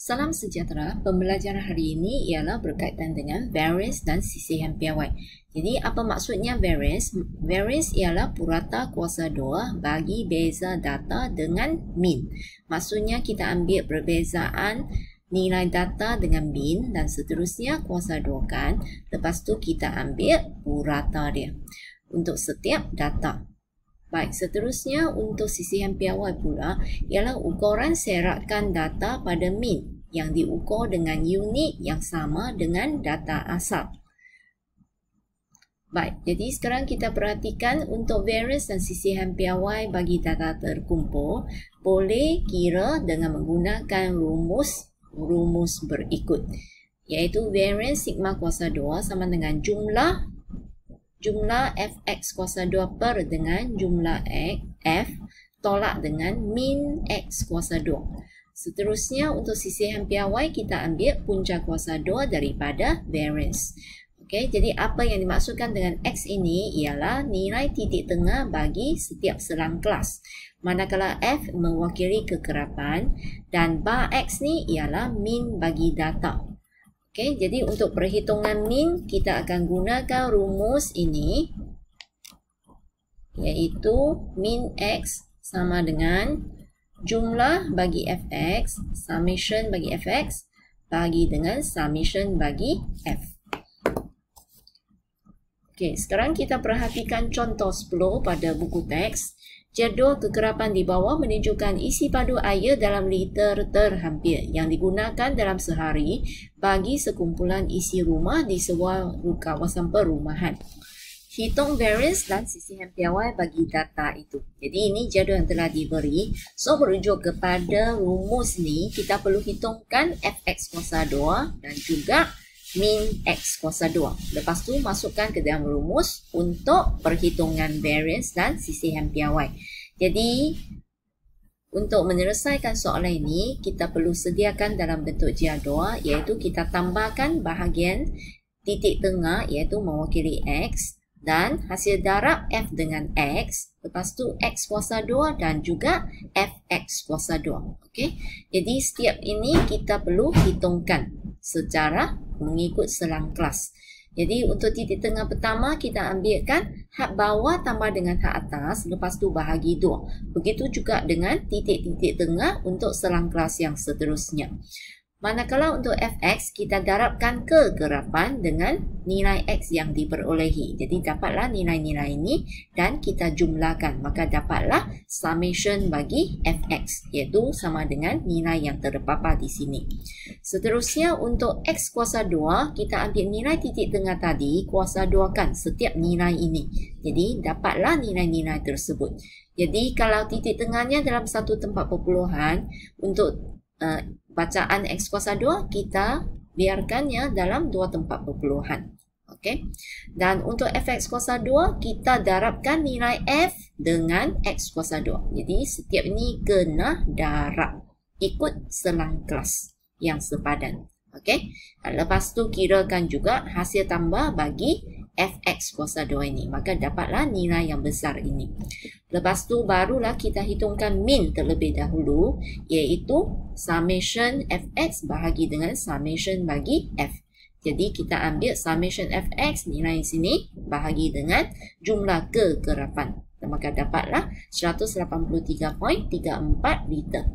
Salam sejahtera, pembelajaran hari ini ialah berkaitan dengan variance dan sisihan piawai. Jadi apa maksudnya variance? Variance ialah purata kuasa 2 bagi beza data dengan mean. Maksudnya kita ambil perbezaan nilai data dengan mean dan seterusnya kuasa 2 kan. Lepas tu kita ambil purata dia untuk setiap data. Baik, seterusnya untuk sisihan piawai pula ialah ukuran seratkan data pada mean yang diukur dengan unit yang sama dengan data asal. Baik, jadi sekarang kita perhatikan untuk variance dan sisihan piawai bagi data terkumpul boleh kira dengan menggunakan rumus berikut, iaitu variance sigma kuasa 2 sama dengan jumlah fx kuasa 2 per dengan jumlah f tolak dengan min x kuasa 2. Seterusnya untuk sisihan piawai kita ambil punca kuasa 2 daripada variance. Okey, jadi apa yang dimaksudkan dengan x ini ialah nilai titik tengah bagi setiap selang kelas. Manakala f mewakili kekerapan dan bar x ni ialah min bagi data. Okey, jadi untuk perhitungan min kita akan gunakan rumus ini, iaitu min x sama dengan jumlah bagi fx, summation bagi fx bagi dengan summation bagi f. Okey, sekarang kita perhatikan contoh 10 pada buku teks. Jadual kekerapan di bawah menunjukkan isi padu air dalam liter terhampir yang digunakan dalam sehari bagi sekumpulan isi rumah di sebuah kawasan perumahan. Hitung variance dan sisihan piawai bagi data itu. Jadi ini jadual yang telah diberi. So merujuk kepada rumus ni, kita perlu hitungkan fx kuasa 2 dan juga min x kuasa 2. Lepas tu masukkan ke dalam rumus untuk perhitungan variance dan sisihan piawai. Jadi untuk menyelesaikan soalan ini kita perlu sediakan dalam bentuk jadual, iaitu kita tambahkan bahagian titik tengah iaitu mewakili x dan hasil darab f dengan x, lepas tu x kuasa 2 dan juga fx kuasa 2. Okey. Jadi setiap ini kita perlu hitungkan secara mengikut selang kelas. Jadi untuk titik tengah pertama kita ambilkan had bawah tambah dengan had atas, lepas tu bahagi 2. Begitu juga dengan titik-titik tengah untuk selang kelas yang seterusnya. Manakala untuk fx kita darabkan kekerapan dengan nilai x yang diperolehi. Jadi dapatlah nilai-nilai ini dan kita jumlahkan. Maka dapatlah summation bagi fx, iaitu sama dengan nilai yang terpapar di sini. Seterusnya untuk x kuasa 2 kita ambil nilai titik tengah tadi, kuasa 2 kan setiap nilai ini. Jadi dapatlah nilai-nilai tersebut. Jadi kalau titik tengahnya dalam satu tempat perpuluhan, untuk bacaan x kuasa 2 kita biarkannya dalam dua tempat perpuluhan. Okey. Dan untuk fx kuasa 2 kita darabkan nilai f dengan x kuasa 2. Jadi setiap ini kena darab ikut selang kelas yang sepadan. Okey. Lepas tu kirakan juga hasil tambah bagi fx kuasa 2 ini. Maka dapatlah nilai yang besar ini. Lepas tu barulah kita hitungkan min terlebih dahulu, iaitu summation fx bahagi dengan summation bagi f. Jadi kita ambil summation fx nilai sini bahagi dengan jumlah kekerapan. Maka dapatlah 183.34 liter.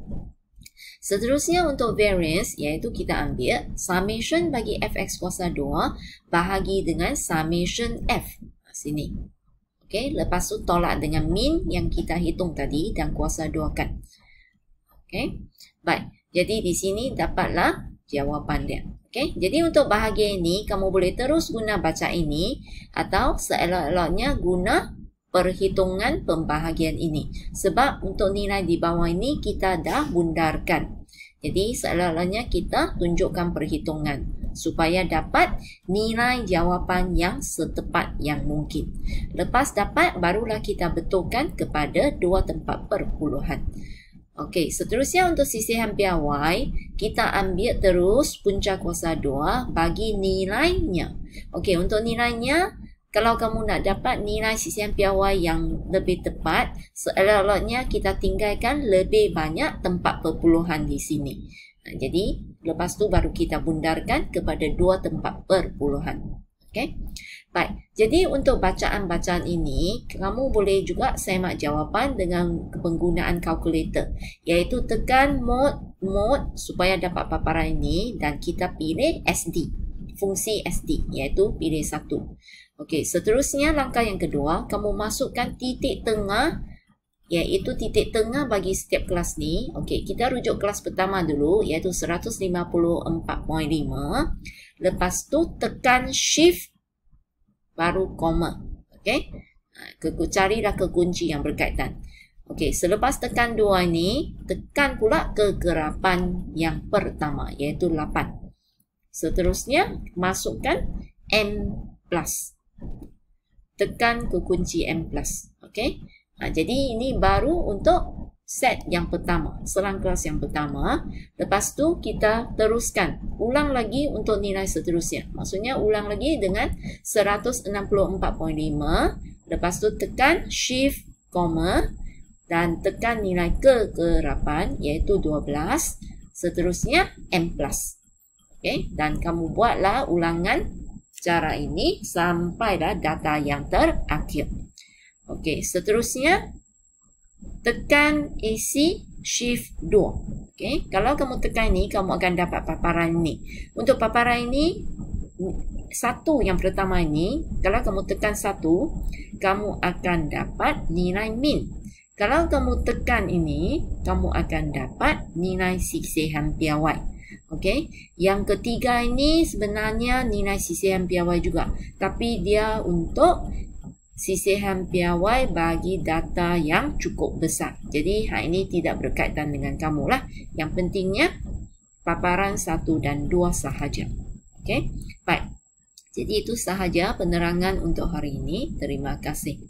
Seterusnya untuk variance, iaitu kita ambil summation bagi fx kuasa 2 bahagi dengan summation f. Sini. Okey, lepas tu tolak dengan min yang kita hitung tadi dan kuasa 2 kan. Okey. Baik. Jadi di sini dapatlah jawapan dia. Okey. Jadi untuk bahagian ini kamu boleh terus guna baca ini atau seelok-eloknya guna perhitungan pembahagian ini. Sebab untuk nilai di bawah ini kita dah bundarkan. Jadi seelok-eloknya kita tunjukkan perhitungan supaya dapat nilai jawapan yang setepat yang mungkin. Lepas dapat, barulah kita betulkan kepada dua tempat perpuluhan. Okey, seterusnya untuk sisihan piawai, kita ambil terus punca kuasa 2 bagi nilainya. Okey, untuk nilainya, kalau kamu nak dapat nilai sisihan piawai yang lebih tepat, seelok-eloknya kita tinggalkan lebih banyak tempat perpuluhan di sini. Jadi lepas tu baru kita bundarkan kepada 2 tempat perpuluhan. Okey. Baik. Jadi untuk bacaan-bacaan ini, kamu boleh juga semak jawapan dengan penggunaan kalkulator, iaitu tekan mode supaya dapat paparan ini dan kita pilih SD, fungsi SD, iaitu pilih 1. Okey, seterusnya langkah yang kedua, kamu masukkan titik tengah, iaitu titik tengah bagi setiap kelas ni. Okey, kita rujuk kelas pertama dulu, iaitu 154.5. Lepas tu tekan shift baru koma. Okey, carilah kekunci yang berkaitan. Okey, selepas tekan 2 ni, tekan pula kegerapan yang pertama, iaitu 8. Seterusnya masukkan M+. Tekan kekunci M+. Okey. Jadi ini baru untuk set yang pertama, selang kelas yang pertama. Lepas tu kita teruskan, ulang lagi untuk nilai seterusnya. Maksudnya ulang lagi dengan 164.5. Lepas tu tekan shift, koma dan tekan nilai kegerapan iaitu 12. Seterusnya M+. Okey, dan kamu buatlah ulangan cara ini sampailah data yang terakhir. Okey, seterusnya tekan AC shift 2. Okey, kalau kamu tekan ini, kamu akan dapat paparan ini. Untuk paparan ini, 1 yang pertama ini, kalau kamu tekan 1, kamu akan dapat nilai min. Kalau kamu tekan ini, kamu akan dapat nilai sisihan piawai. Okey, yang ketiga ini sebenarnya nilai sisihan piawai juga, tapi dia untuk sisihan piawai bagi data yang cukup besar. Jadi hal ini tidak berkaitan dengan kamu lah. Yang pentingnya paparan 1 dan 2 sahaja. Okey, baik. Jadi itu sahaja penerangan untuk hari ini. Terima kasih.